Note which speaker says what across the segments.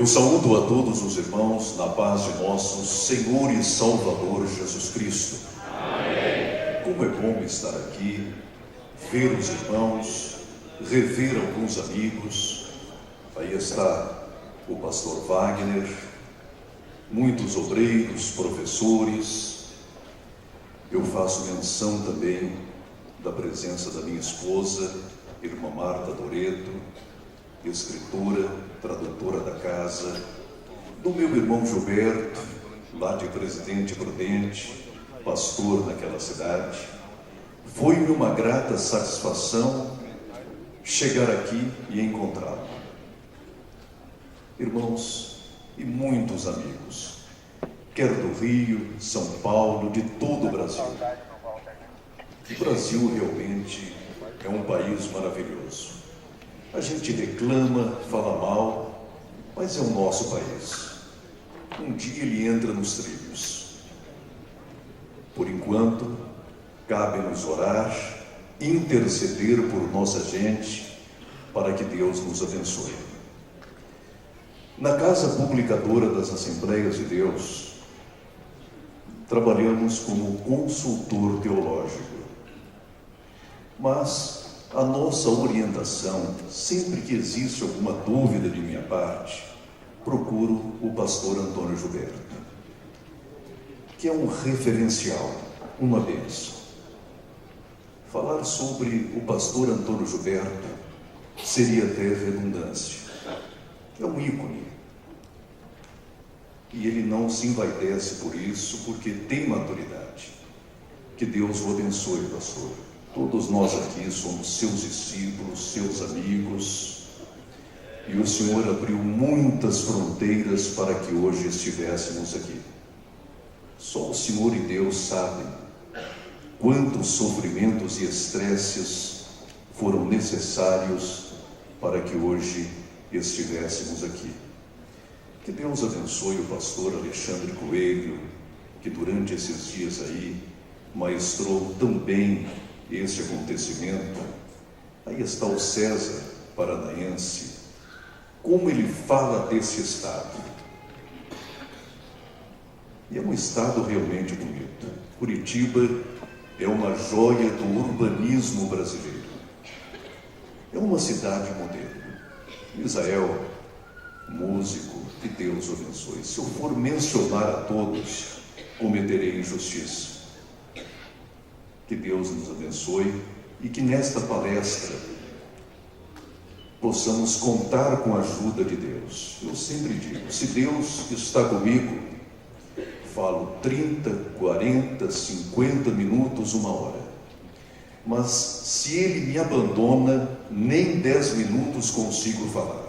Speaker 1: Eu saúdo a todos os irmãos na paz de nosso Senhor e Salvador Jesus Cristo. Amém. Como é bom estar aqui, ver os irmãos, rever alguns amigos. Aí está o pastor Wagner, muitos obreiros, professores. Eu faço menção também da presença da minha esposa, irmã Marta Doreto, escritora, tradutora da casa, do meu irmão Gilberto, lá de Presidente Prudente, pastor naquela cidade. Foi-me uma grata satisfação chegar aqui e encontrá-lo. Irmãos e muitos amigos, quer do Rio, São Paulo, de todo o Brasil. O Brasil realmente é um país maravilhoso. A gente reclama, fala mal, mas é o nosso país. Um dia ele entra nos trilhos. Por enquanto, cabe-nos orar, interceder por nossa gente, para que Deus nos abençoe. Na Casa Publicadora das Assembleias de Deus, trabalhamos como consultor teológico. Mas a nossa orientação, sempre que existe alguma dúvida de minha parte, procuro o pastor Antônio Gilberto, que é um referencial, uma bênção. Falar sobre o pastor Antônio Gilberto seria até redundância. É um ícone. E ele não se envaidece por isso, porque tem maturidade. Que Deus o abençoe, pastor. Todos nós aqui somos seus discípulos, seus amigos, e o Senhor abriu muitas fronteiras para que hoje estivéssemos aqui. Só o Senhor e Deus sabem quantos sofrimentos e estresses foram necessários para que hoje estivéssemos aqui. Que Deus abençoe o pastor Alexandre Coelho, que durante esses dias aí maestrou tão bem este acontecimento. Aí está o César Paranaense, como ele fala desse estado. E é um estado realmente bonito. Curitiba é uma joia do urbanismo brasileiro. É uma cidade moderna. Israel, músico, que Deus o abençoe. Se eu for mencionar a todos, cometerei injustiça. Que Deus nos abençoe e que nesta palestra possamos contar com a ajuda de Deus. Eu sempre digo, se Deus está comigo, falo 30, 40, 50 minutos, 1 hora. Mas se Ele me abandona, nem 10 minutos consigo falar.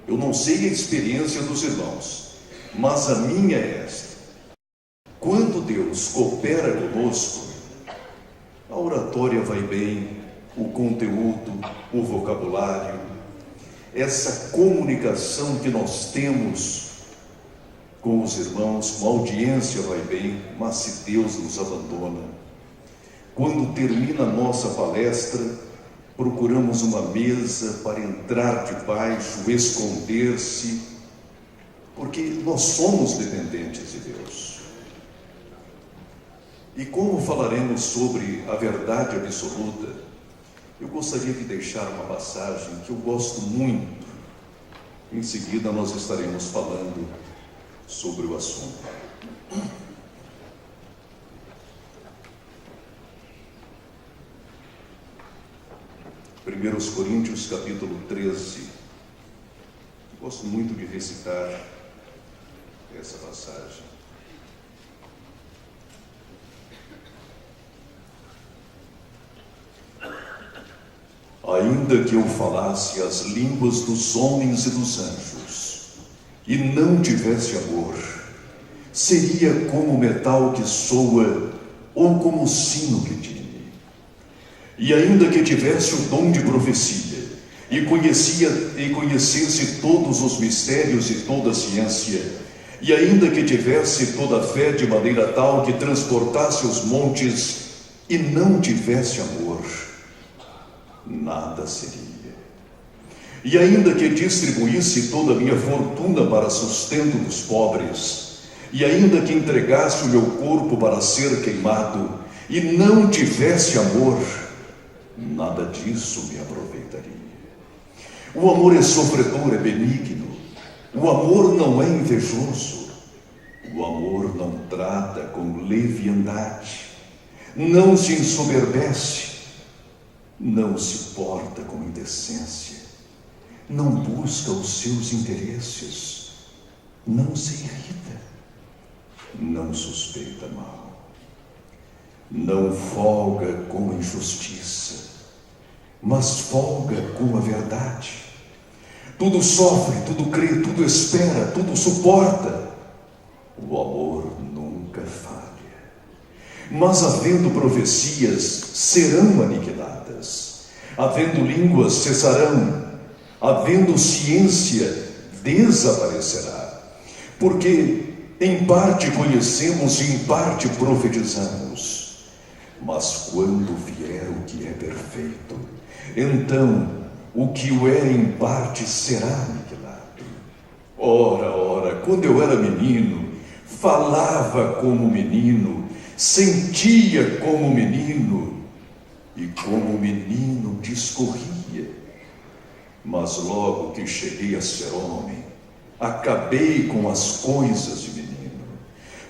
Speaker 1: Eu não sei a experiência dos irmãos, mas a minha é esta. Quando Deus coopera conosco, a oratória vai bem, o conteúdo, o vocabulário, essa comunicação que nós temos com os irmãos, com a audiência vai bem, mas se Deus nos abandona, quando termina a nossa palestra, procuramos uma mesa para entrar debaixo, esconder-se, porque nós somos dependentes de Deus. E como falaremos sobre a verdade absoluta, eu gostaria de deixar uma passagem que eu gosto muito. Em seguida nós estaremos falando sobre o assunto. 1 Coríntios capítulo 13. Gosto muito de recitar essa passagem. Ainda que eu falasse as línguas dos homens e dos anjos, e não tivesse amor, seria como metal que soa, ou como sino que tine. E ainda que tivesse o dom de profecia, e conhecesse todos os mistérios e toda a ciência, e ainda que tivesse toda a fé de maneira tal que transportasse os montes, e não tivesse amor, nada seria. e ainda que distribuísse toda a minha fortuna para sustento dos pobres, e ainda que entregasse o meu corpo para ser queimado, e não tivesse amor, nada disso me aproveitaria. O amor é sofredor, é benigno. O amor não é invejoso. O amor não trata com leviandade, não se ensoberbece, não se porta com indecência, não busca os seus interesses, não se irrita, não suspeita mal, não folga com a injustiça, mas folga com a verdade. Tudo sofre, tudo crê, tudo espera, tudo suporta. O amor nunca falha. Mas havendo profecias, serão aniquiladas. Havendo línguas, cessarão. Havendo ciência, desaparecerá. Porque em parte conhecemos e em parte profetizamos. Mas quando vier o que é perfeito, então o que o é em parte será aniquilado. Ora, quando eu era menino, falava como menino, sentia como menino, e como menino discorria. Mas logo que cheguei a ser homem, acabei com as coisas de menino,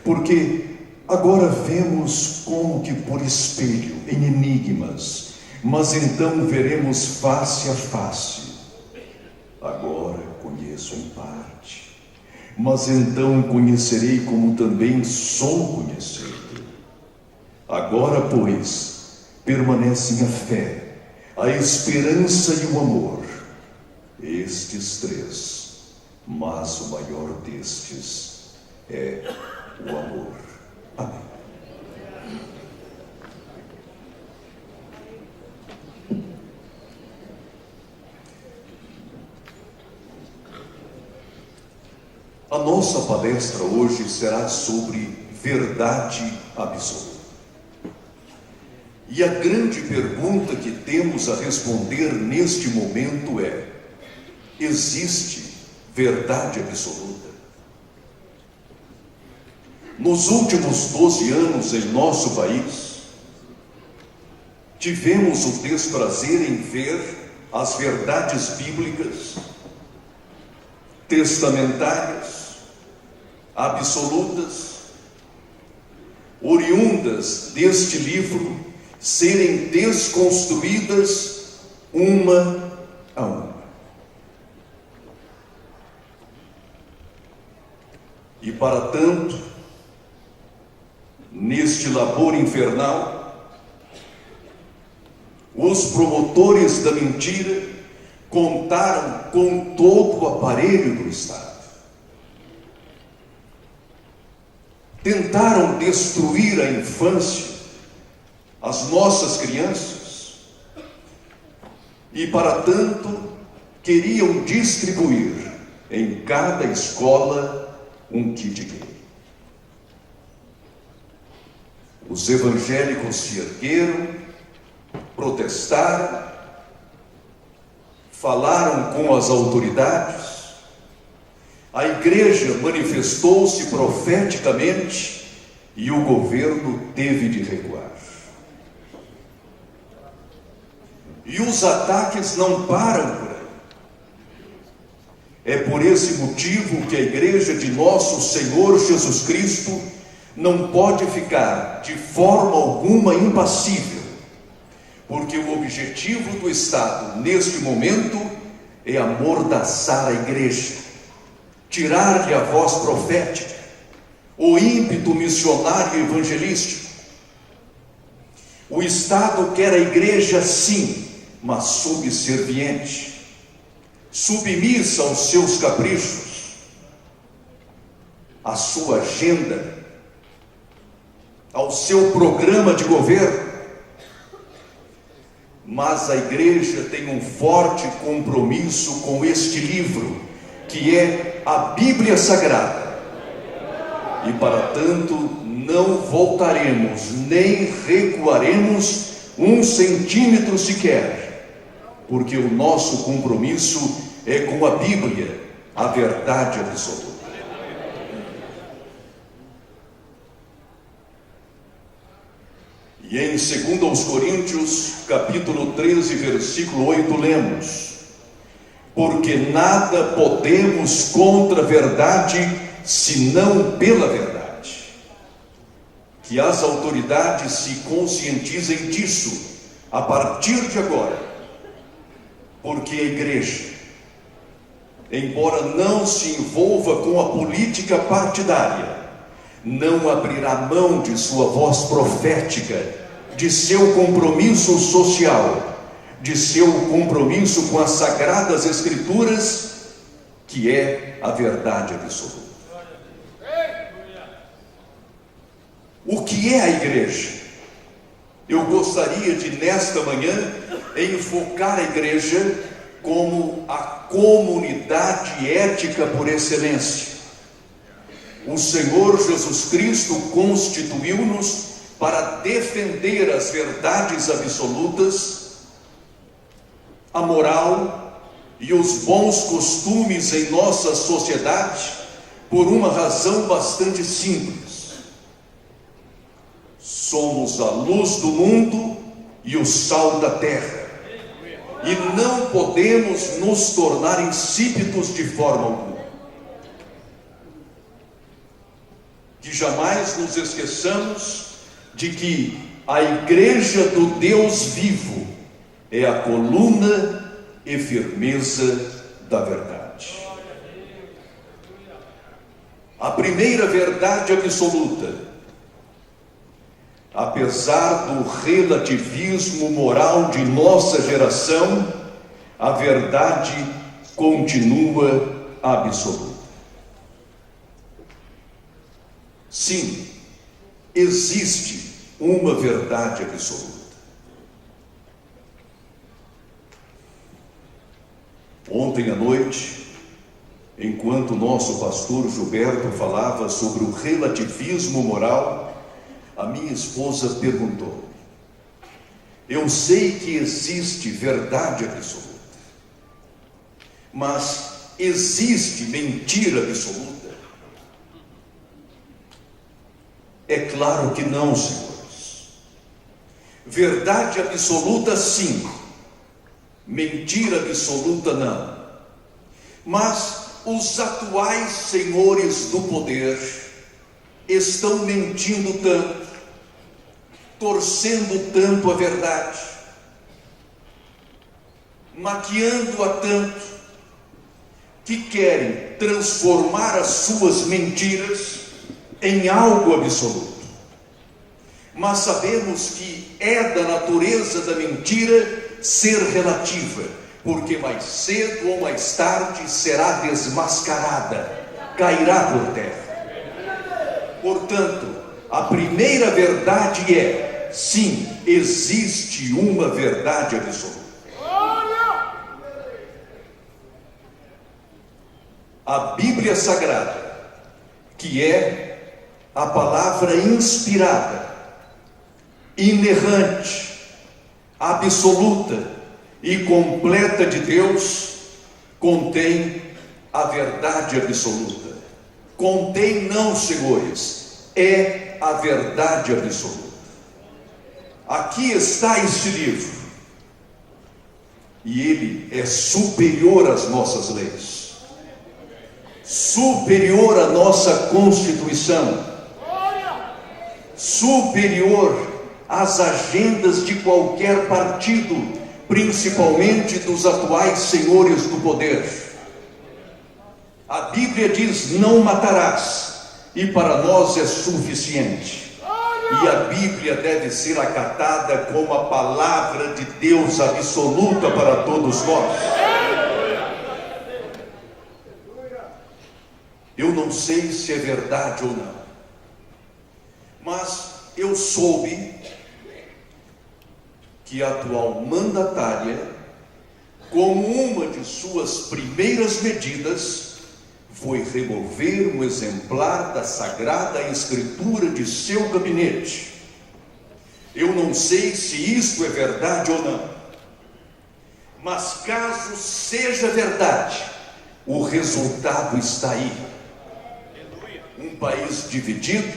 Speaker 1: porque agora vemos como que por espelho, em enigmas, mas então veremos face a face. Agora conheço em parte, mas então conhecerei como também sou conhecido. Agora, pois, permanecem a fé, a esperança e o amor, estes três, mas o maior destes é o amor. Amém. A nossa palestra hoje será sobre verdade absoluta. E a grande pergunta que temos a responder neste momento é: existe verdade absoluta? Nos últimos 12 anos em nosso país, tivemos o desprazer em ver as verdades bíblicas, testamentárias, absolutas, oriundas deste livro, serem desconstruídas uma a uma. E para tanto, neste labor infernal, os promotores da mentira contaram com todo o aparelho do Estado. Tentaram destruir a infância, as nossas crianças, e para tanto queriam distribuir em cada escola um kit gay. Os evangélicos se ergueram, protestaram, falaram com as autoridades, a igreja manifestou-se profeticamente e o governo teve de recuar. E os ataques não param por aí. É por esse motivo que a igreja de nosso Senhor Jesus Cristo não pode ficar de forma alguma impassível, porque o objetivo do Estado neste momento é amordaçar a igreja, tirar-lhe a voz profética, o ímpeto missionário e evangelístico. O Estado quer a igreja sim, mas subserviente, submissa aos seus caprichos, à sua agenda, ao seu programa de governo. Mas a igreja tem um forte compromisso com este livro, que é a Bíblia Sagrada. E para tanto, não voltaremos, nem recuaremos 1 centímetro sequer, porque o nosso compromisso é com a Bíblia, a verdade absoluta. E em 2 Coríntios, capítulo 13, versículo 8, lemos: porque nada podemos contra a verdade, senão pela verdade. Que as autoridades se conscientizem disso a partir de agora, porque a igreja, embora não se envolva com a política partidária, não abrirá mão de sua voz profética, de seu compromisso social, de seu compromisso com as Sagradas Escrituras, que é a verdade absoluta. O que é a igreja? Eu gostaria de, nesta manhã, enfocar a igreja como a comunidade ética por excelência. O Senhor Jesus Cristo constituiu-nos para defender as verdades absolutas, a moral e os bons costumes em nossa sociedade, por uma razão bastante simples: somos a luz do mundo e o sal da terra, e não podemos nos tornar insípidos de forma alguma. Que jamais nos esqueçamos de que a igreja do Deus vivo é a coluna e firmeza da verdade. A primeira verdade absoluta, apesar do relativismo moral de nossa geração, a verdade continua absoluta. Sim, existe uma verdade absoluta. Ontem à noite, enquanto o nosso pastor Gilberto falava sobre o relativismo moral, a minha esposa perguntou: eu sei que existe verdade absoluta, mas existe mentira absoluta? É claro que não, senhores. Verdade absoluta, sim. Mentira absoluta, não. Mas os atuais senhores do poder estão mentindo tanto, torcendo tanto a verdade, maquiando-a tanto, que querem transformar as suas mentiras em algo absoluto. Mas sabemos que é da natureza da mentira ser relativa, porque mais cedo ou mais tarde será desmascarada, cairá por terra. Portanto, a primeira verdade é: sim, existe uma verdade absoluta. A Bíblia Sagrada, que é a palavra inspirada, inerrante, absoluta e completa de Deus, contém a verdade absoluta. Contém não, senhores, é a verdade absoluta. Aqui está este livro, e ele é superior às nossas leis, superior à nossa Constituição, superior às agendas de qualquer partido, principalmente dos atuais senhores do poder. A Bíblia diz: não matarás, e para nós é suficiente. E a Bíblia deve ser acatada como a palavra de Deus absoluta para todos nós. Eu não sei se é verdade ou não, mas eu soube que a atual mandatária, como uma de suas primeiras medidas, foi remover um exemplar da Sagrada Escritura de seu gabinete. Eu não sei se isto é verdade ou não, Mas caso seja verdade, o resultado está aí. Um país dividido,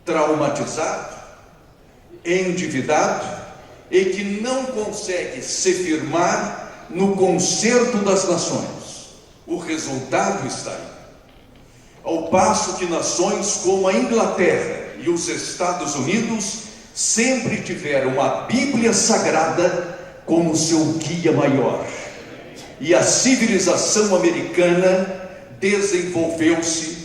Speaker 1: traumatizado, endividado e que não consegue se firmar no concerto das nações. O resultado está aí. Ao passo que nações como a Inglaterra e os Estados Unidos sempre tiveram a Bíblia Sagrada como seu guia maior. E a civilização americana desenvolveu-se,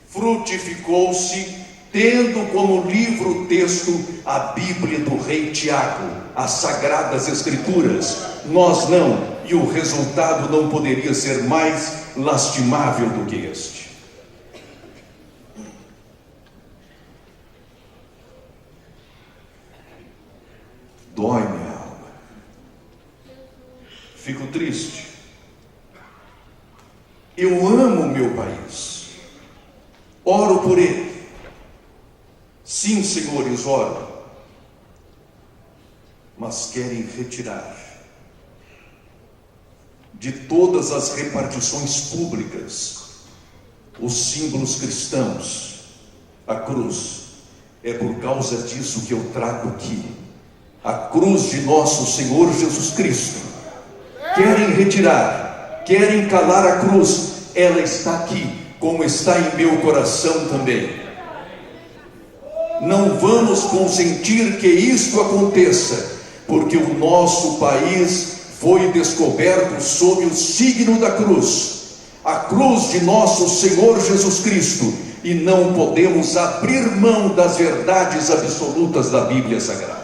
Speaker 1: frutificou-se, tendo como livro-texto a Bíblia do rei Tiago, as Sagradas Escrituras. Nós não, e o resultado não poderia ser mais lastimável do que este. Dói minha alma. Fico triste. Eu amo o meu país. Oro por ele. Sim, senhores, oro. Mas querem retirar de todas as repartições públicas os símbolos cristãos, a cruz. É por causa disso que eu trago aqui a cruz de nosso Senhor Jesus Cristo. Querem retirar, querem calar a cruz. Ela está aqui, como está em meu coração também. Não vamos consentir que isto aconteça, porque o nosso país foi descoberto sob o signo da cruz, a cruz de nosso Senhor Jesus Cristo, e não podemos abrir mão das verdades absolutas da Bíblia Sagrada.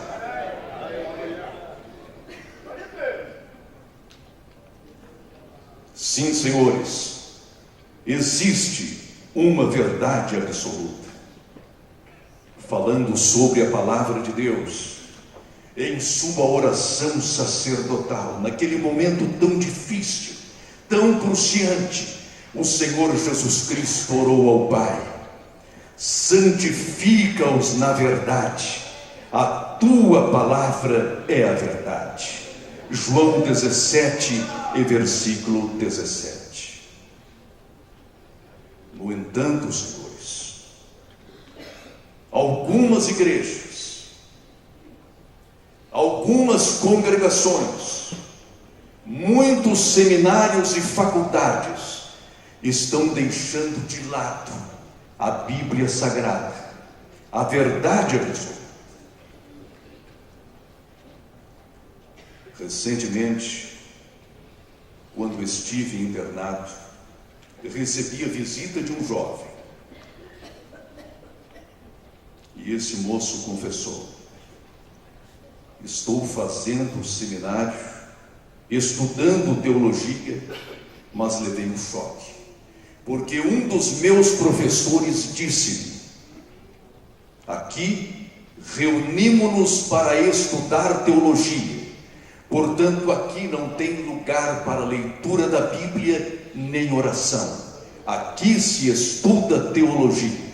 Speaker 1: Sim, senhores, existe uma verdade absoluta. Falando sobre a palavra de Deus, em sua oração sacerdotal, naquele momento tão difícil, tão cruciante, o Senhor Jesus Cristo orou ao Pai: santifica-os na verdade, a tua palavra é a verdade. João 17 e versículo 17. No entanto, senhores, algumas igrejas, algumas congregações, muitos seminários e faculdades estão deixando de lado a Bíblia Sagrada, a verdade absoluta. Recentemente, quando estive internado, recebi a visita de um jovem. E esse moço confessou: estou fazendo seminário, estudando teologia, mas levei um choque, porque um dos meus professores disse-me: aqui reunimos-nos para estudar teologia, portanto aqui não tem lugar para leitura da Bíblia nem oração, aqui se estuda teologia.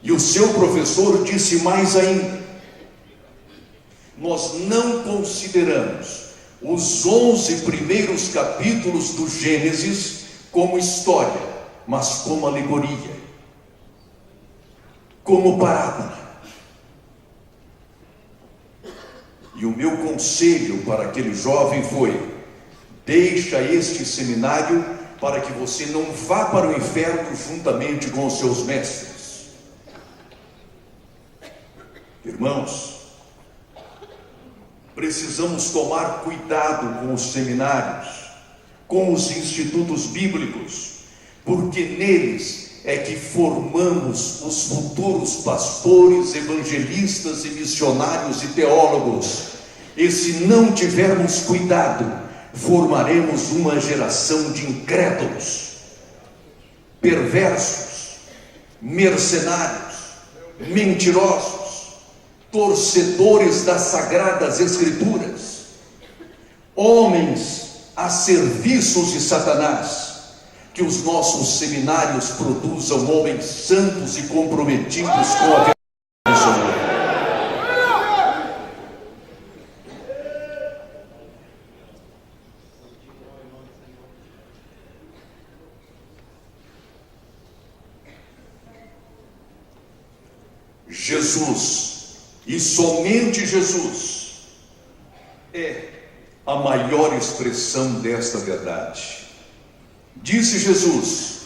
Speaker 1: E o seu professor disse mais ainda: nós não consideramos os 11 primeiros capítulos do Gênesis como história, mas como alegoria, como parábola. E o meu conselho para aquele jovem foi: deixa este seminário para que você não vá para o inferno juntamente com os seus mestres. Irmãos, precisamos tomar cuidado com os seminários, com os institutos bíblicos, porque neles é que formamos os futuros pastores, evangelistas e missionários e teólogos. E se não tivermos cuidado, formaremos uma geração de incrédulos, perversos, mercenários, mentirosos, torcedores das Sagradas Escrituras, homens a serviços de Satanás. Que os nossos seminários produzam homens santos e comprometidos com a verdade do Senhor. Jesus, e somente Jesus, é a maior expressão desta verdade. Disse Jesus: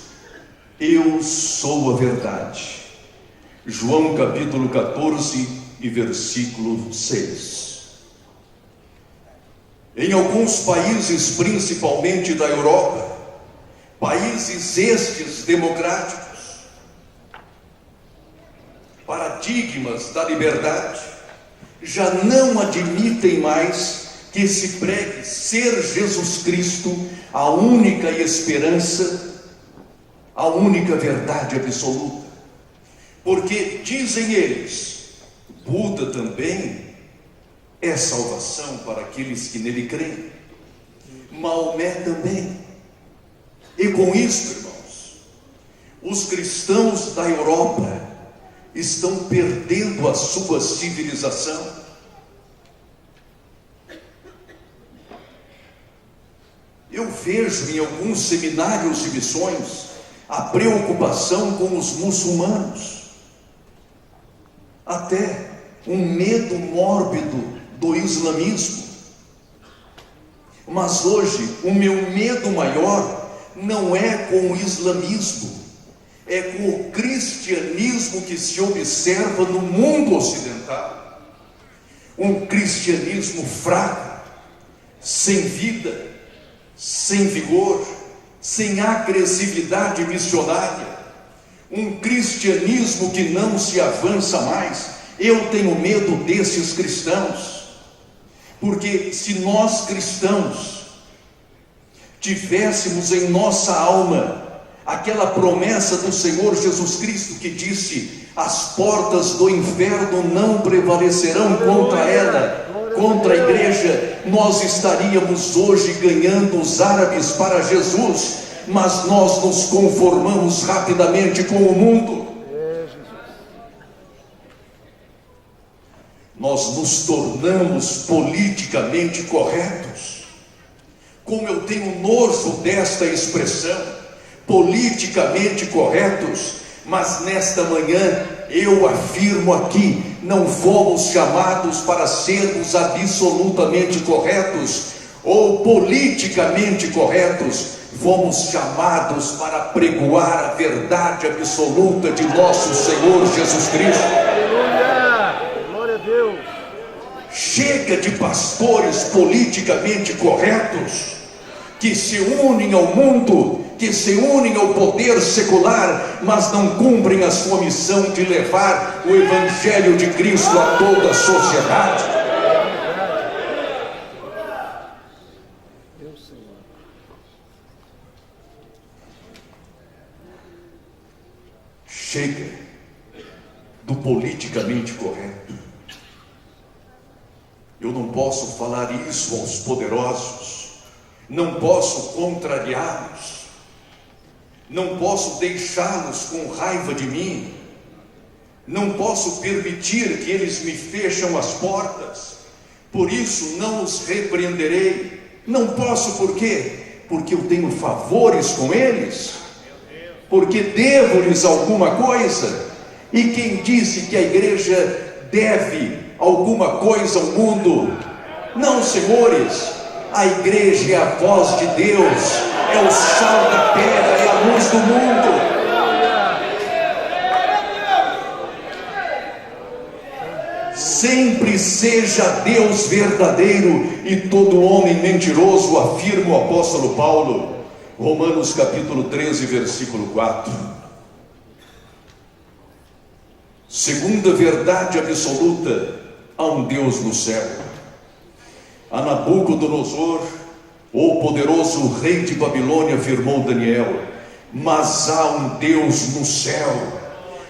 Speaker 1: eu sou a verdade. João capítulo 14 e versículo 6. Em alguns países, principalmente da Europa, países estes democráticos, paradigmas da liberdade, já não admitem mais que se pregue ser Jesus Cristo a única esperança, a única verdade absoluta. Porque, dizem eles, Buda também é salvação para aqueles que nele creem, Maomé também. E com isso, irmãos, os cristãos da Europa estão perdendo a sua civilização. Eu vejo em alguns seminários de missões a preocupação com os muçulmanos, até um medo mórbido do islamismo. Mas hoje o meu medo maior não é com o islamismo, é com o cristianismo que se observa no mundo ocidental. Um cristianismo fraco, sem vida, sem vigor, sem agressividade missionária, um cristianismo que não se avança mais. Eu tenho medo desses cristãos, porque se nós cristãos tivéssemos em nossa alma aquela promessa do Senhor Jesus Cristo que disse: as portas do inferno não prevalecerão contra ela, contra a igreja, nós estaríamos hoje ganhando os árabes para Jesus, mas nós nos conformamos rapidamente com o mundo. Nós nos tornamos politicamente corretos. Como eu tenho nojo desta expressão, politicamente corretos, mas nesta manhã eu afirmo aqui: não fomos chamados para sermos absolutamente corretos ou politicamente corretos, fomos chamados para pregoar a verdade absoluta de nosso Senhor Jesus Cristo.
Speaker 2: Aleluia! Glória a Deus!
Speaker 1: Chega de pastores politicamente corretos que se unem ao mundo, que se unem ao poder secular, mas não cumprem a sua missão de levar o Evangelho de Cristo a toda a sociedade. Chega do politicamente correto. Eu não posso falar isso aos poderosos, não posso contrariá-los, não posso deixá-los com raiva de mim, não posso permitir que eles me fecham as portas, por isso não os repreenderei. Não posso, por quê? Porque eu tenho favores com eles, porque devo-lhes alguma coisa. E quem disse que a igreja deve alguma coisa ao mundo? Não, senhores, a igreja é a voz de Deus, é o sal da terra, é a luz do mundo. Sempre seja Deus verdadeiro e todo homem mentiroso, afirma o apóstolo Paulo, Romanos capítulo 13, versículo 4. Segunda verdade absoluta: há um Deus no céu. A Nabucodonosor, o poderoso rei de Babilônia, afirmou Daniel: mas há um Deus no céu,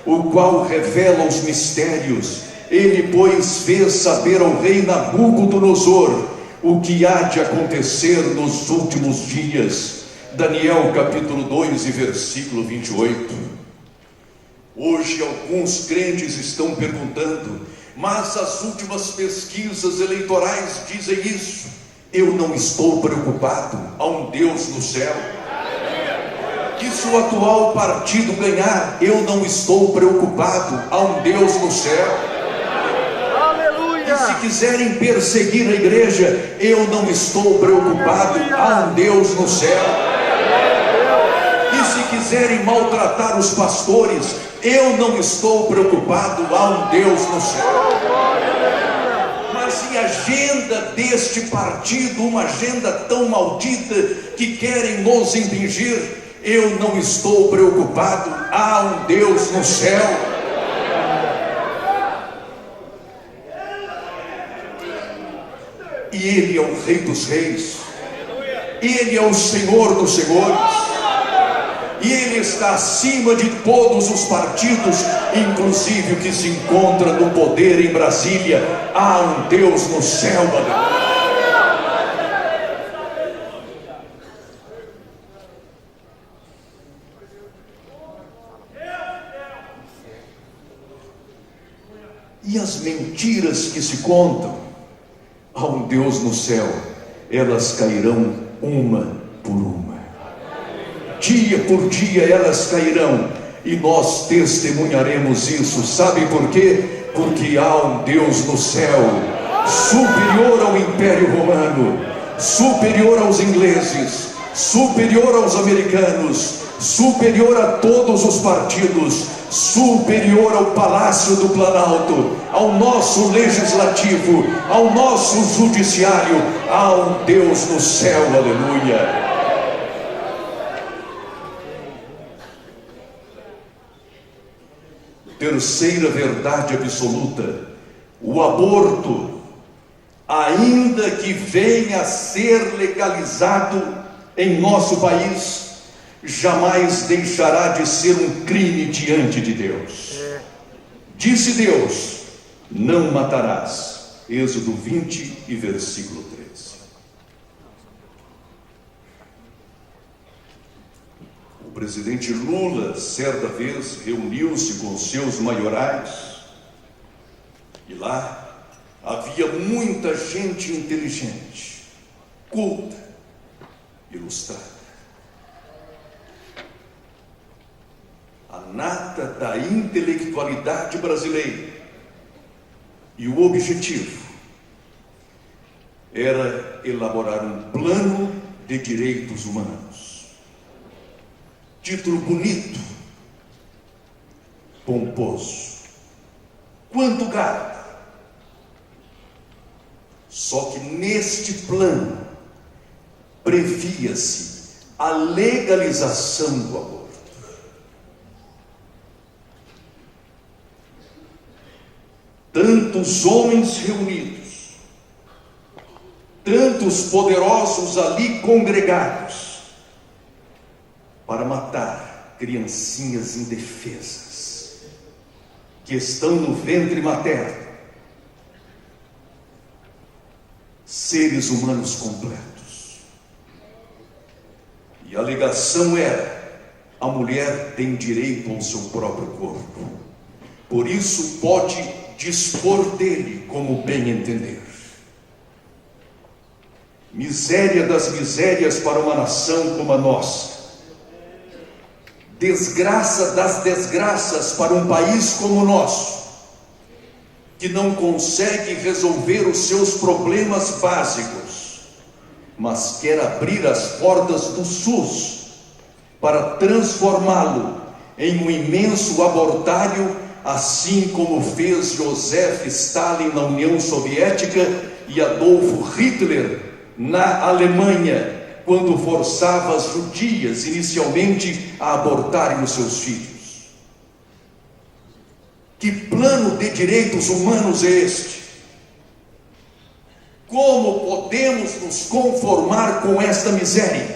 Speaker 1: o qual revela os mistérios. Ele, pois, fez saber ao rei Nabucodonosor o que há de acontecer nos últimos dias. Daniel capítulo 2 e versículo 28. Hoje alguns crentes estão perguntando: mas as últimas pesquisas eleitorais dizem isso. Eu não estou preocupado, há um Deus no céu. que se o atual partido ganhar, eu não estou preocupado, há um Deus no céu.
Speaker 2: Aleluia!
Speaker 1: E se quiserem perseguir a igreja, eu não estou preocupado, há um Deus no céu. E se quiserem maltratar os pastores, eu não estou preocupado, há um Deus no céu. Mas se a agenda deste partido, uma agenda tão maldita que querem nos impingir, eu não estou preocupado, há um Deus no céu. E Ele é o Rei dos Reis, Ele é o Senhor dos Senhores, e Ele está acima de todos os partidos, inclusive o que se encontra no poder em Brasília. Há um Deus no céu, e as mentiras que se contam, há um Deus no céu, elas cairão uma por uma. Dia por dia elas cairão, e nós testemunharemos isso. Sabe por quê? Porque há um Deus no céu, superior ao Império Romano, superior aos ingleses, superior aos americanos, superior a todos os partidos, superior ao Palácio do Planalto, ao nosso legislativo, ao nosso judiciário. Há um Deus no céu, aleluia. Terceira verdade absoluta: o aborto, ainda que venha a ser legalizado em nosso país, jamais deixará de ser um crime diante de Deus. Disse Deus: não matarás. Êxodo 20 e versículo 13. O presidente Lula, certa vez, reuniu-se com seus maiorais, e lá havia muita gente inteligente, culta, ilustrada. A nata da intelectualidade brasileira. E o objetivo era elaborar um plano de direitos humanos. Título bonito, pomposo. Quanto gado. Só que neste plano previa-se a legalização do aborto. Tantos homens reunidos, tantos poderosos ali congregados, para matar criancinhas indefesas, que estão no ventre materno, seres humanos completos. E a alegação era: a mulher tem direito ao seu próprio corpo, por isso pode dispor dele como bem entender. Miséria das misérias para uma nação como a nossa, desgraça das desgraças para um país como o nosso, que não consegue resolver os seus problemas básicos, mas quer abrir as portas do SUS para transformá-lo em um imenso abortário, assim como fez Joseph Stalin na União Soviética e Adolf Hitler na Alemanha, quando forçava as judias inicialmente a abortarem os seus filhos. Que plano de direitos humanos é este? Como podemos nos conformar com esta miséria?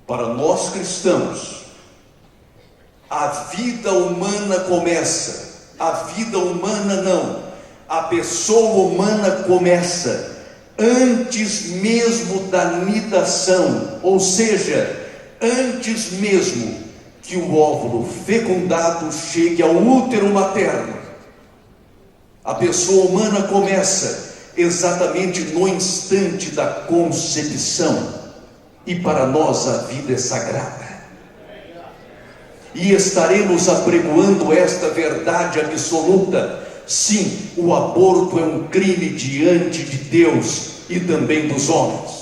Speaker 1: Para nós cristãos, a vida humana começa. A vida humana não. A pessoa humana começa antes mesmo da nidação, ou seja, antes mesmo que o óvulo fecundado chegue ao útero materno. A pessoa humana começa exatamente no instante da concepção. E para nós a vida é sagrada. E estaremos apregoando esta verdade absoluta. Sim, o aborto é um crime diante de Deus e também dos homens.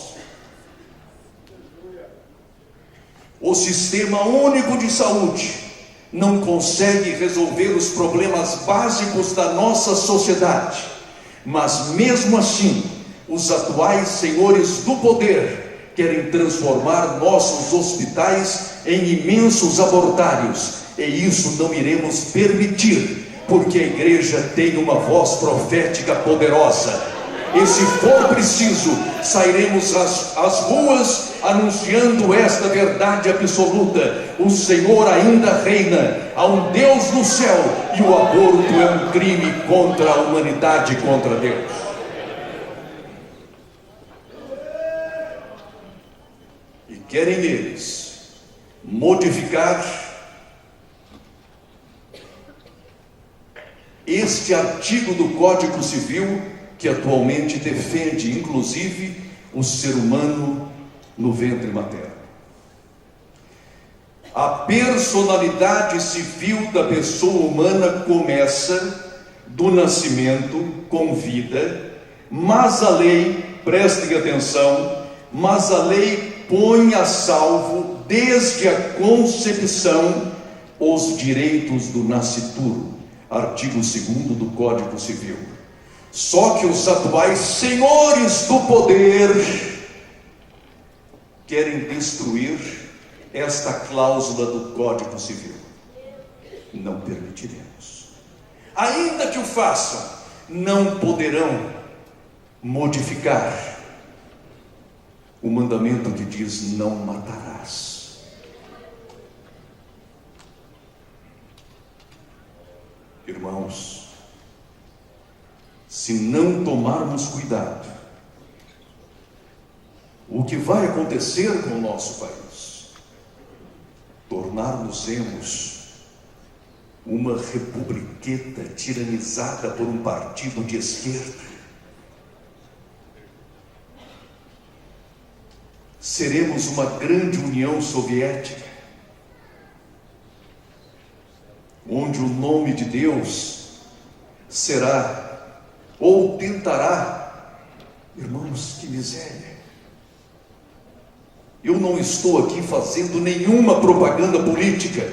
Speaker 1: O Sistema Único de Saúde não consegue resolver os problemas básicos da nossa sociedade, mas mesmo assim, os atuais senhores do poder querem transformar nossos hospitais em imensos abortários, e isso não iremos permitir, porque a igreja tem uma voz profética poderosa. E se for preciso, sairemos às ruas anunciando esta verdade absoluta: o Senhor ainda reina, há um Deus no céu, e o aborto é um crime contra a humanidade, contra Deus. E querem eles modificar este artigo do Código Civil, que atualmente defende, inclusive, o ser humano no ventre materno. A personalidade civil da pessoa humana começa do nascimento, com vida, mas a lei, prestem atenção, mas a lei põe a salvo, desde a concepção, os direitos do nascituro. Artigo 2º do Código Civil. Só que os atuais senhores do poder querem destruir esta cláusula do Código Civil. Não permitiremos. Ainda que o façam, não poderão modificar o mandamento que diz: não matarás. Irmãos, se não tomarmos cuidado, o que vai acontecer com o nosso país? Tornar-nos-emos uma republiqueta tiranizada por um partido de esquerda. Seremos uma grande União Soviética, onde o nome de Deus será, ou tentará, irmãos, que miséria. Eu não estou aqui fazendo nenhuma propaganda política,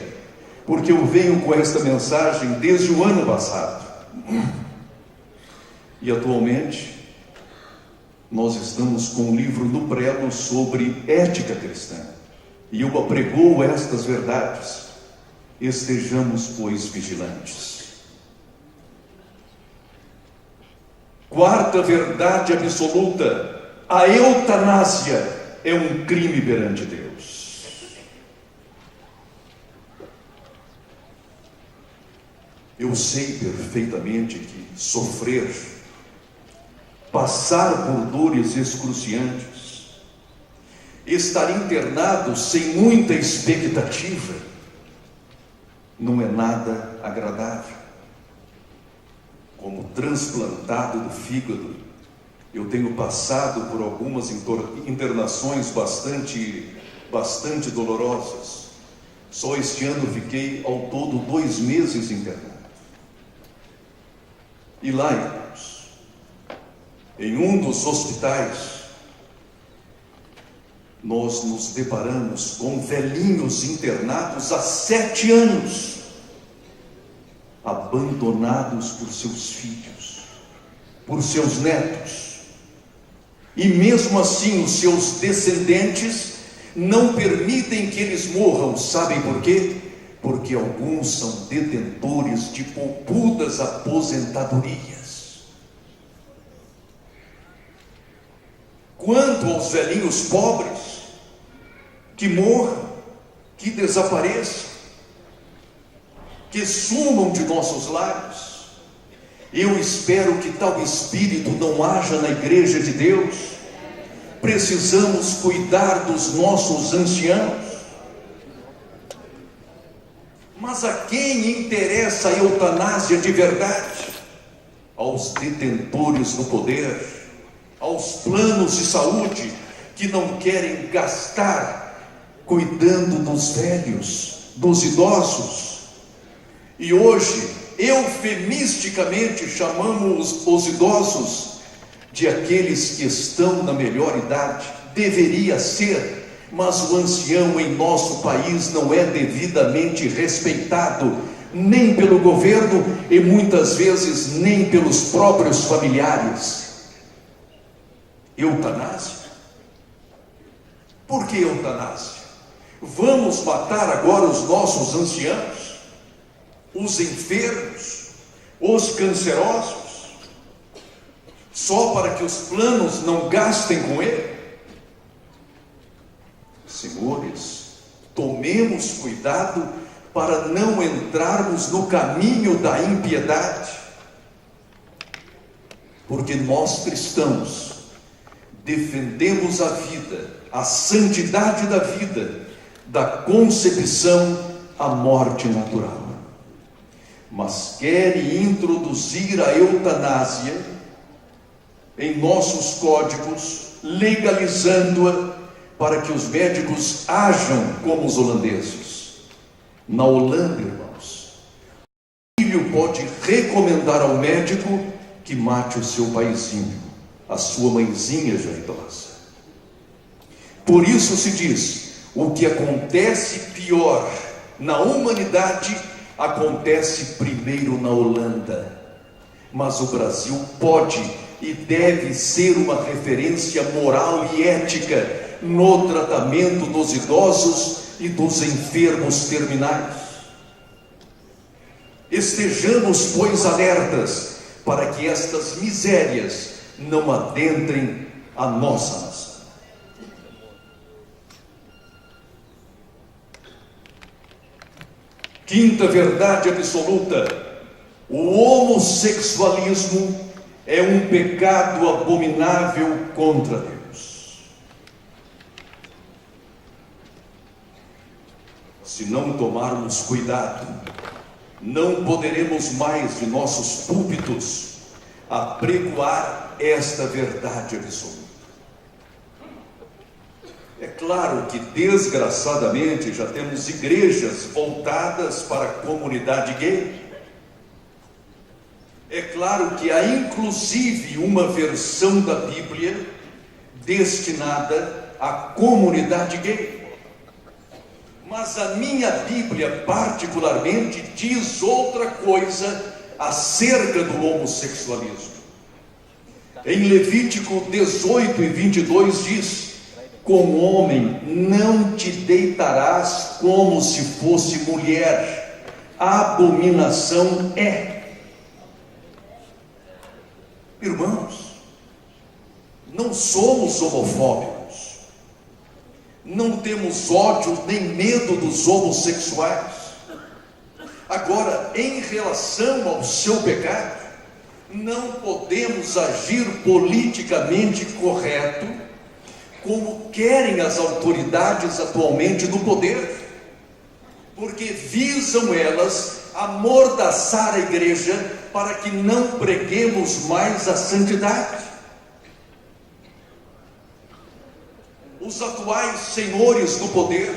Speaker 1: porque eu venho com esta mensagem desde o ano passado. E atualmente, nós estamos com um livro no prelo sobre ética cristã, e eu apregoo estas verdades. Estejamos, pois, vigilantes. Quarta verdade absoluta: a eutanásia é um crime perante Deus. Eu sei perfeitamente que sofrer, passar por dores excruciantes, estar internado sem muita expectativa, não é nada agradável. Como transplantado do fígado, eu tenho passado por algumas internações bastante dolorosas. Só este ano fiquei ao todo 2 meses internado. E lá, irmãos, em um dos hospitais, nós nos deparamos com velhinhos internados há 7 anos, abandonados por seus filhos, por seus netos, e mesmo assim os seus descendentes não permitem que eles morram. Sabem por quê? Porque alguns são detentores de poupudas aposentadorias. Quanto aos velhinhos pobres, que morram, que desapareçam, que sumam de nossos lares, eu espero que tal espírito não haja na igreja de Deus. Precisamos cuidar dos nossos anciãos. Mas a quem interessa a eutanásia de verdade? aos detentores do poder, aos planos de saúde que não querem gastar cuidando dos velhos, dos idosos. E hoje, eufemisticamente, chamamos os idosos de aqueles que estão na melhor idade. Deveria ser, mas o ancião em nosso país não é devidamente respeitado, nem pelo governo e muitas vezes nem pelos próprios familiares. Eutanásia? Por que eutanásia? Vamos matar agora os nossos anciãos, os enfermos, os cancerosos, só para que os planos não gastem com ele? Senhores, tomemos cuidado para não entrarmos no caminho da impiedade, porque nós cristãos defendemos a vida, a santidade da vida, da concepção à morte natural, mas querem introduzir a eutanásia em nossos códigos, legalizando-a para que os médicos ajam como os holandeses. Na Holanda, irmãos, o filho pode recomendar ao médico que mate o seu paizinho, a sua mãezinha já idosa. Por isso se diz, o que acontece pior na humanidade, acontece primeiro na Holanda. Mas o Brasil pode e deve ser uma referência moral e ética no tratamento dos idosos e dos enfermos terminais. Estejamos, pois, alertas para que estas misérias não adentrem a nossa nação. Quinta verdade absoluta: o homossexualismo é um pecado abominável contra Deus. Se não tomarmos cuidado, não poderemos mais de nossos púlpitos apregoar esta verdade absoluta. É claro que, desgraçadamente, já temos igrejas voltadas para a comunidade gay. É claro que há inclusive uma versão da Bíblia destinada à comunidade gay. Mas a minha Bíblia, particularmente, diz outra coisa acerca do homossexualismo. Em Levítico 18 e 22 diz: com homem não te deitarás como se fosse mulher, abominação é. Irmãos, não somos homofóbicos, não temos ódio nem medo dos homossexuais. Agora, em relação ao seu pecado, não podemos agir politicamente correto, como querem as autoridades atualmente do poder, porque visam elas amordaçar a igreja para que não preguemos mais a santidade. Os atuais senhores do poder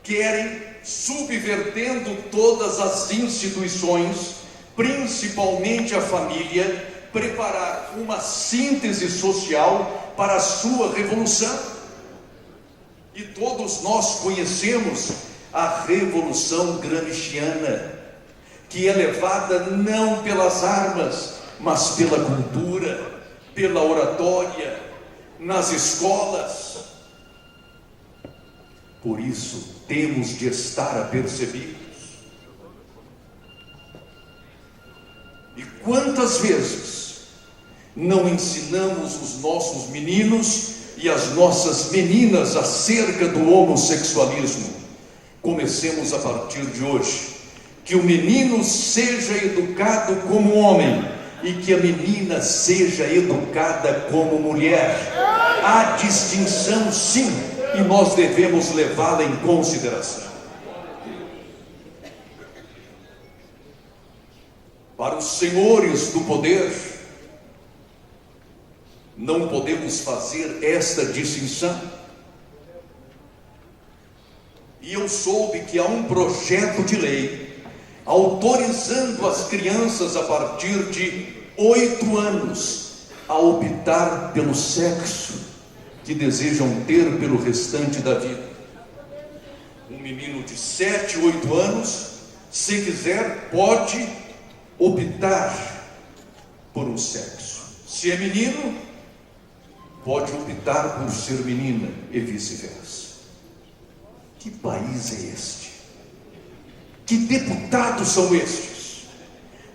Speaker 1: querem, subvertendo todas as instituições, principalmente a família, preparar uma síntese social para a sua revolução. E todos nós conhecemos a Revolução Gramsciana, que é levada não pelas armas, mas pela cultura, pela oratória, nas escolas. Por isso, temos de estar apercebidos. E quantas vezes não ensinamos os nossos meninos e as nossas meninas acerca do homossexualismo? Comecemos a partir de hoje. Que o menino seja educado como homem e que a menina seja educada como mulher. Há distinção, sim, e nós devemos levá-la em consideração. para os senhores do poder, não podemos fazer esta distinção. E eu soube que há um projeto de lei autorizando as crianças a partir de 8 anos a optar pelo sexo que desejam ter pelo restante da vida. Um menino de 7, 8 anos, se quiser, pode optar por um sexo. Se é menino, pode optar por ser menina e vice-versa. Que país é este? Que deputados são estes?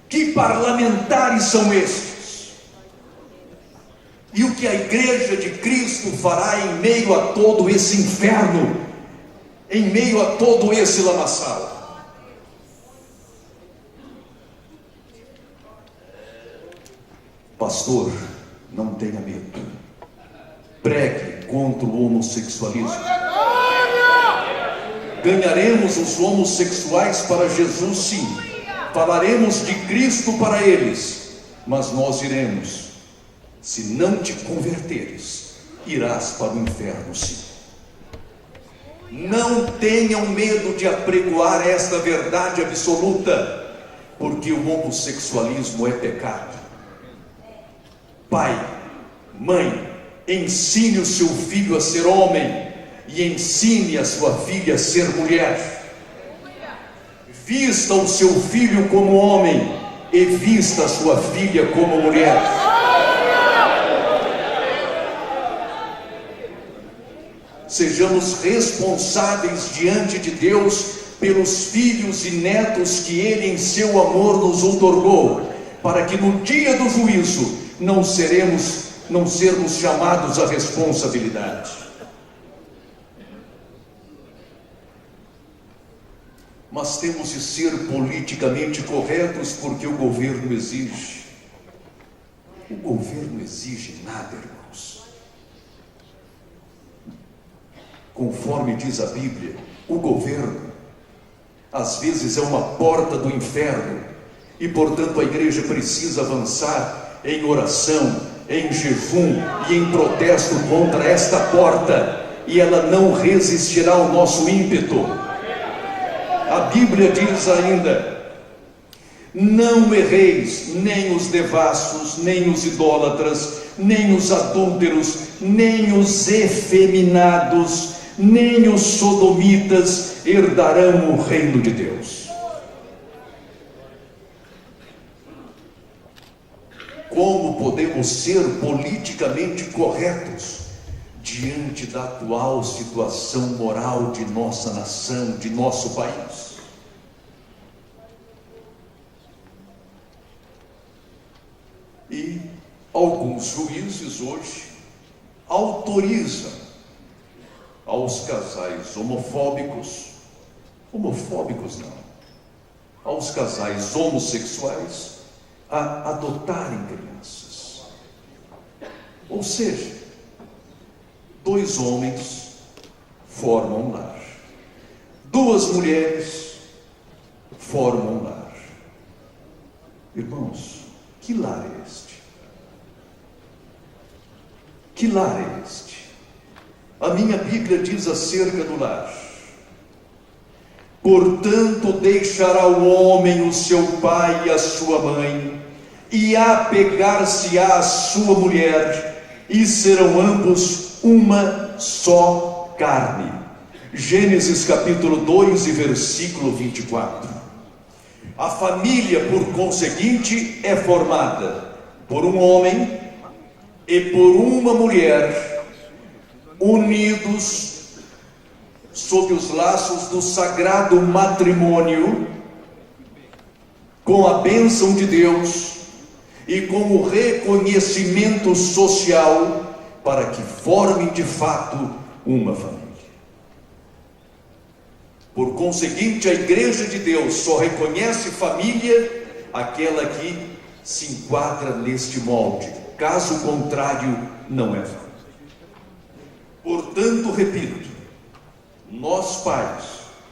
Speaker 1: Que parlamentares são estes? E o que a Igreja de Cristo fará em meio a todo esse inferno, em meio a todo esse lamaçal? Pastor, não tenha medo. Pregue contra o homossexualismo. Ganharemos os homossexuais para Jesus, sim. Falaremos de Cristo para eles, mas nós iremos. Se não te converteres, irás para o inferno, sim. Não tenham medo de apregoar esta verdade absoluta, porque o homossexualismo é pecado. Pai, mãe, ensine o seu filho a ser homem e ensine a sua filha a ser mulher. Vista o seu filho como homem e vista a sua filha como mulher. Sejamos responsáveis diante de Deus pelos filhos e netos que Ele em seu amor nos outorgou, para que no dia do juízo não sermos chamados à responsabilidade. Mas temos de ser politicamente corretos porque o governo exige. O governo exige nada, irmãos. Conforme diz a Bíblia, o governo às vezes é uma porta do inferno e, portanto, a igreja precisa avançar em oração, em jejum e em protesto contra esta porta, e ela não resistirá ao nosso ímpeto. A Bíblia diz ainda: não erreis, nem os devassos, nem os idólatras, nem os adúlteros, nem os efeminados, nem os sodomitas herdarão o reino de Deus. Como podemos ser politicamente corretos diante da atual situação moral de nossa nação, de nosso país? E alguns juízes hoje autorizam aos casais homofóbicos não, aos casais homossexuais a adotarem crianças. Ou seja, 2 homens formam um lar, 2 mulheres formam um lar. Irmãos, que lar é este? Que lar é este? A minha Bíblia diz acerca do lar: portanto deixará o homem o seu pai e a sua mãe, e apegar-se-á à sua mulher, e serão ambos uma só carne. Gênesis capítulo 2 e versículo 24. A família, por conseguinte, é formada por um homem e por uma mulher, unidos sob os laços do sagrado matrimônio, com a bênção de Deus e com o reconhecimento social, para que formem de fato uma família. Por conseguinte, a Igreja de Deus só reconhece família aquela que se enquadra neste molde. Caso contrário, não é família. Portanto, repito, nós pais,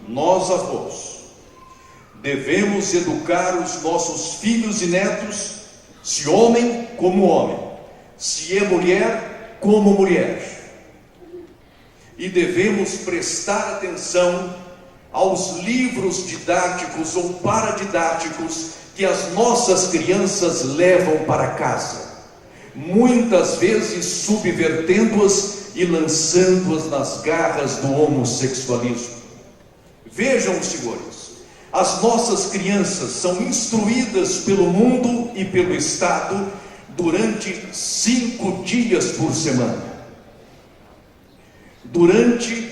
Speaker 1: nós avós, Devemos educar os nossos filhos e netos, se homem como homem, se é mulher como mulher. E devemos prestar atenção aos livros didáticos ou paradidáticos que as nossas crianças levam para casa, muitas vezes subvertendo-as e lançando-as nas garras do homossexualismo. Vejam, senhores, as nossas crianças são instruídas pelo mundo e pelo Estado durante 5 dias por semana. Durante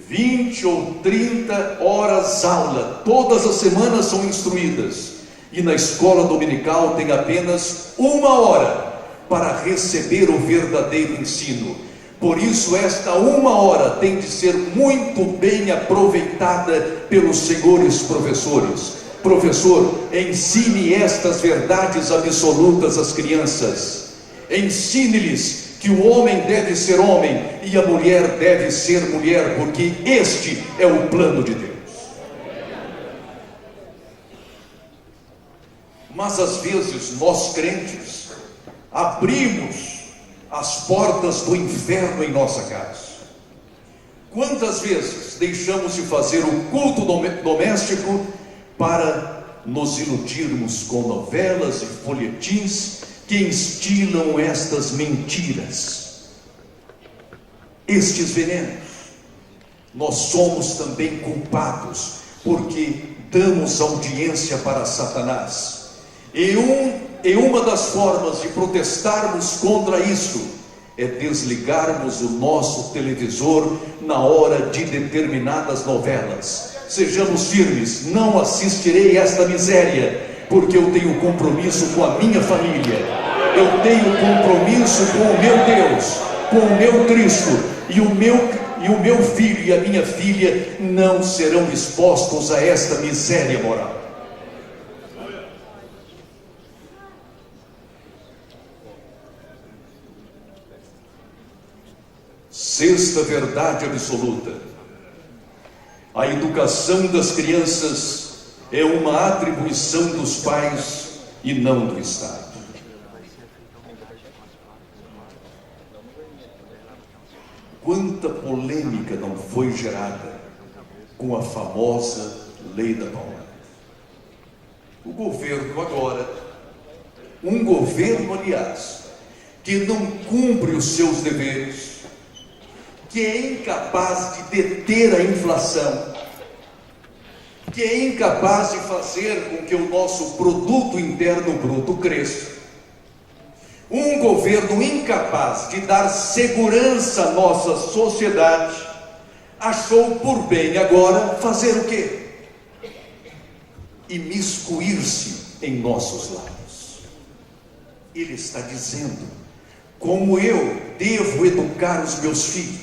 Speaker 1: 20 ou 30 horas aula, todas as semanas são instruídas. E na escola dominical tem apenas 1 hora para receber o verdadeiro ensino. Por isso esta 1 hora tem de ser muito bem aproveitada pelos senhores professores. Professor, ensine estas verdades absolutas às crianças. Ensine-lhes que o homem deve ser homem e a mulher deve ser mulher, porque este é o plano de Deus. Mas às vezes nós crentes abrimos as portas do inferno em nossa casa. Quantas vezes deixamos de fazer o culto doméstico para nos iludirmos com novelas e folhetins que instilam estas mentiras, estes venenos? Nós somos também culpados, porque damos audiência para Satanás. E uma das formas de protestarmos contra isso é desligarmos o nosso televisor na hora de determinadas novelas. Sejamos firmes, não assistirei esta miséria, porque eu tenho compromisso com a minha família, eu tenho compromisso com o meu Deus, com o meu Cristo, e o meu filho e a minha filha não serão expostos a esta miséria moral. Sexta verdade absoluta: a educação das crianças é uma atribuição dos pais e não do Estado. Quanta polêmica não foi gerada com a famosa lei da palmada. O governo agora, um governo, aliás, que não cumpre os seus deveres, que é incapaz de deter a inflação, que é incapaz de fazer com que o nosso produto interno bruto cresça, um governo incapaz de dar segurança à nossa sociedade, achou por bem agora fazer o quê? Imiscuir-se em nossos lares. Ele está dizendo: como eu devo educar os meus filhos,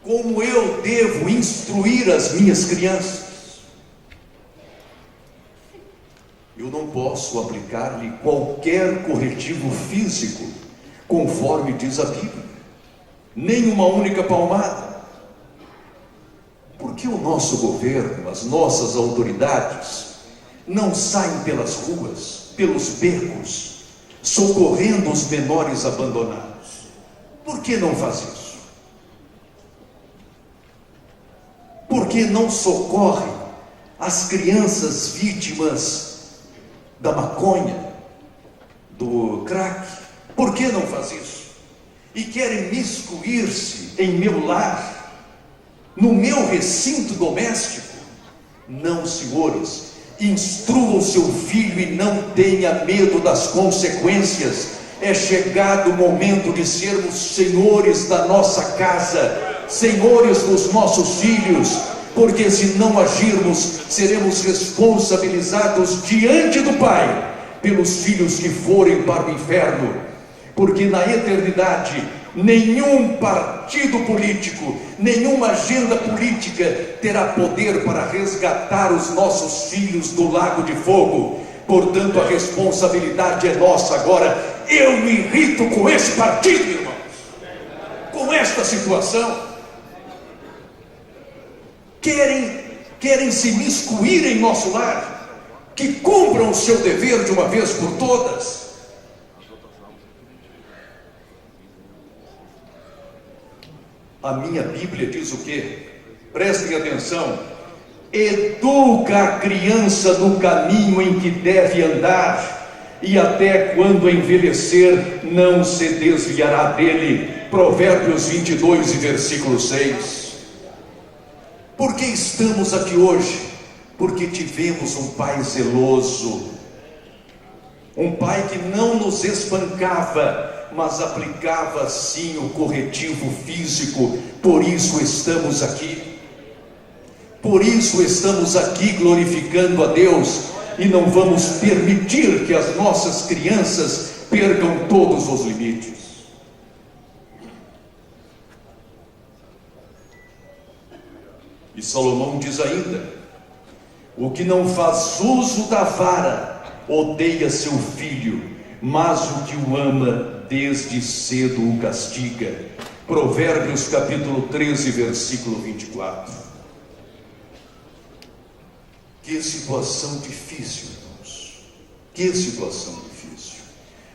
Speaker 1: como eu devo instruir as minhas crianças. Eu não posso aplicar-lhe qualquer corretivo físico, conforme diz a Bíblia, nem uma única palmada. Porque o nosso governo, as nossas autoridades, não saem pelas ruas, pelos becos, socorrendo os menores abandonados? Por que não faz isso? Por que não socorre as crianças vítimas da maconha, do crack? Por que não faz isso? E quer imiscuir-se em meu lar, no meu recinto doméstico? Não, senhores, instrua o seu filho e não tenha medo das consequências. É chegado o momento de sermos senhores da nossa casa, senhores dos nossos filhos, porque se não agirmos, seremos responsabilizados diante do Pai pelos filhos que forem para o inferno, porque na eternidade nenhum partido político, nenhuma agenda política terá poder para resgatar os nossos filhos do lago de fogo. Portanto, a responsabilidade é nossa agora. Eu me irrito com esse partido, irmãos, com esta situação. Querem querem se miscuir em nosso lar, que cumpram o seu dever de uma vez por todas. A minha Bíblia diz o quê? Prestem atenção. Educa a criança no caminho em que deve andar, e até quando envelhecer não se desviará dele. Provérbios 22 e versículo 6. Por que estamos aqui hoje? Porque tivemos um pai zeloso, um pai que não nos espancava, mas aplicava sim o corretivo físico. Por isso estamos aqui. Por isso estamos aqui glorificando a Deus, e não vamos permitir que as nossas crianças percam todos os limites. E Salomão diz ainda: o que não faz uso da vara odeia seu filho, mas o que o ama desde cedo o castiga. Provérbios capítulo 13, versículo 24. Que situação difícil, irmãos. Que situação difícil.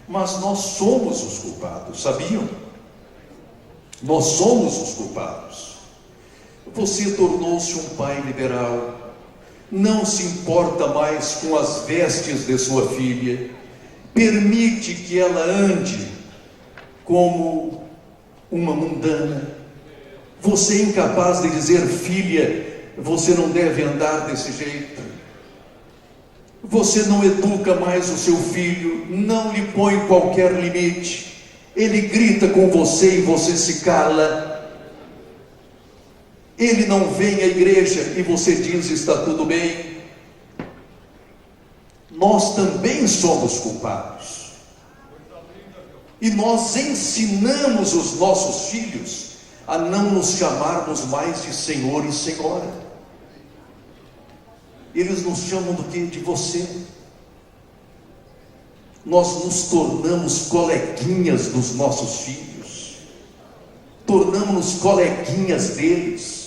Speaker 1: Mas nós somos os culpados, sabiam? Nós somos os culpados. Você tornou-se um pai liberal, não se importa mais com as vestes de sua filha, permite que ela ande como uma mundana. Você é incapaz de dizer: filha, você não deve andar desse jeito. Você não educa mais o seu filho, não lhe põe qualquer limite. Ele grita com você e você se cala. Ele não vem à igreja e você diz: está tudo bem. Nós também somos culpados. E nós ensinamos os nossos filhos a não nos chamarmos mais de senhor e senhora. Eles nos chamam do que? De você. Nós nos tornamos coleguinhas dos nossos filhos, tornamos-nos coleguinhas deles.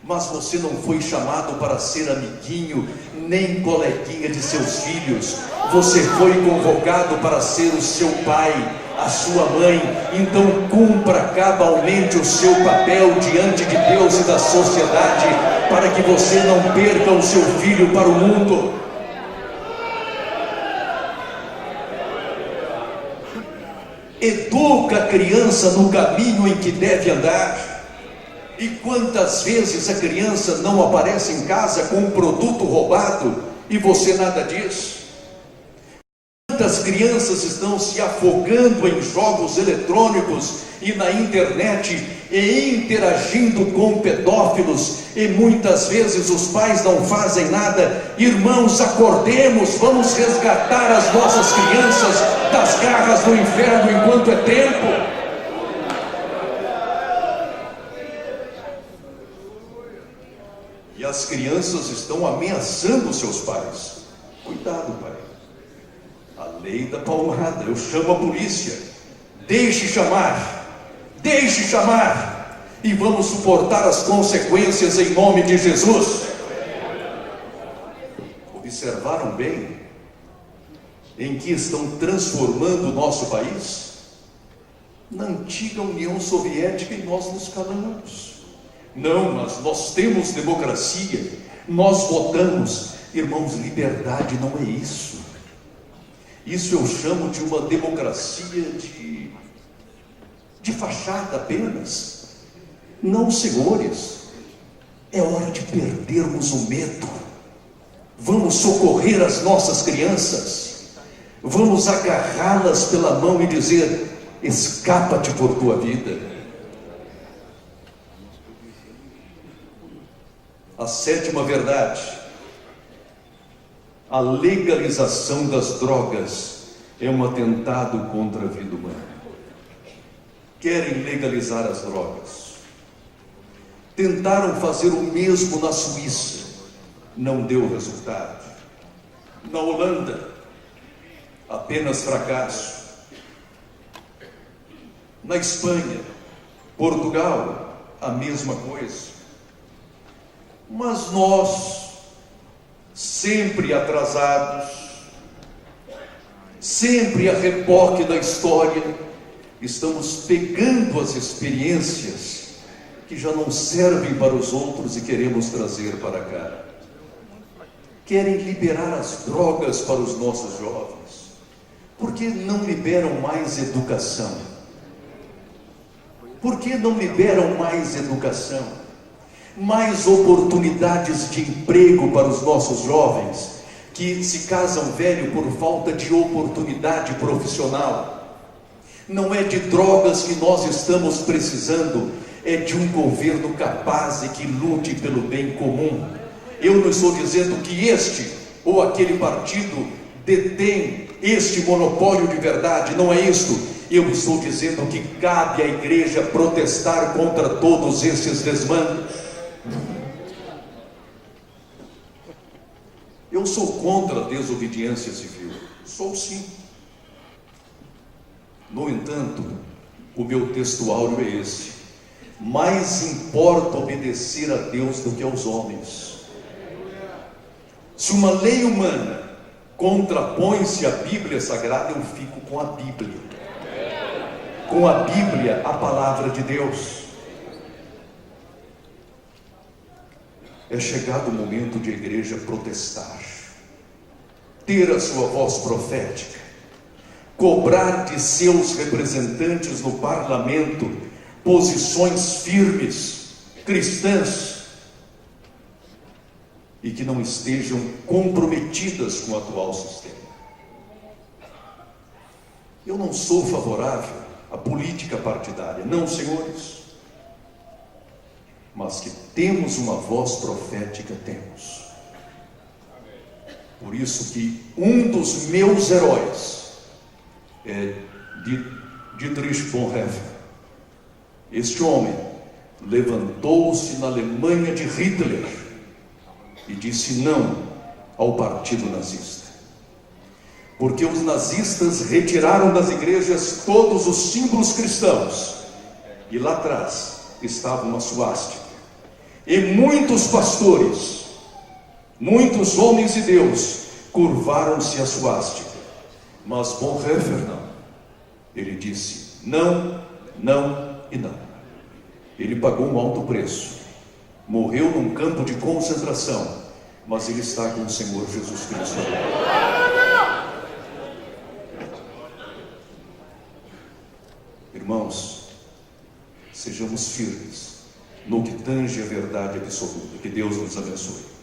Speaker 1: Mas você não foi chamado para ser amiguinho, nem coleguinha de seus filhos. Você foi convocado para ser o seu pai, a sua mãe. Então cumpra cabalmente o seu papel diante de Deus e da sociedade, para que você não perca o seu filho para o mundo. Educa a criança no caminho em que deve andar. E quantas vezes a criança não aparece em casa com um produto roubado e você nada diz? Quantas crianças estão se afogando em jogos eletrônicos e na internet e interagindo com pedófilos, e muitas vezes os pais não fazem nada? Irmãos, acordemos, vamos resgatar as nossas crianças das garras do inferno enquanto é tempo. E as crianças estão ameaçando seus pais. Cuidado, pai. A lei da palmada. Eu chamo a polícia. Deixe chamar. E vamos suportar as consequências em nome de Jesus. Observaram bem em que estão transformando o nosso país? Na antiga União Soviética, e nós nos calamos. Não, mas nós temos democracia, nós votamos. Irmãos, liberdade não é isso. Isso eu chamo de uma democracia de fachada apenas. Não, senhores, é hora de perdermos o medo. Vamos socorrer as nossas crianças, vamos agarrá-las pela mão e dizer: escapa-te por tua vida. A sétima verdade: a legalização das drogas é um atentado contra a vida humana. Querem legalizar as drogas. Tentaram fazer o mesmo na Suíça, não deu resultado. Na Holanda, apenas fracasso. Na Espanha, Portugal, a mesma coisa. Mas nós, sempre atrasados, sempre a reboque da história, estamos pegando as experiências que já não servem para os outros e queremos trazer para cá. Querem liberar as drogas para os nossos jovens. Por que não liberam mais educação? Por que não liberam mais educação? Mais oportunidades de emprego para os nossos jovens que se casam velho por falta de oportunidade profissional. Não é de drogas que nós estamos precisando, é de um governo capaz e que lute pelo bem comum. Eu não estou dizendo que este ou aquele partido detém este monopólio de verdade, não é isto. Eu estou dizendo que cabe à igreja protestar contra todos esses desmandos. Eu sou contra a desobediência civil, sou sim. No entanto, o meu texto áureo é esse: mais importa obedecer a Deus do que aos homens. Se uma lei humana contrapõe-se à Bíblia Sagrada, eu fico com a Bíblia. Com a Bíblia, a palavra de Deus. É chegado o momento de a igreja protestar, ter a sua voz profética, cobrar de seus representantes no parlamento posições firmes, cristãs, e que não estejam comprometidas com o atual sistema. Eu não sou favorável à política partidária, não, senhores. Mas que temos uma voz profética, temos. Por isso que um dos meus heróis é Dietrich Bonhoeffer. Este homem levantou-se na Alemanha de Hitler e disse não ao partido nazista. Porque os nazistas retiraram das igrejas todos os símbolos cristãos. E lá atrás estava uma suástica. E muitos pastores, muitos homens de Deus, curvaram-se à suástica. Mas Bonhoeffer não. Ele disse não, não e não. Ele pagou um alto preço. Morreu num campo de concentração. Mas ele está com o Senhor Jesus Cristo. Irmãos, sejamos firmes no que tange a verdade absoluta. Que Deus nos abençoe.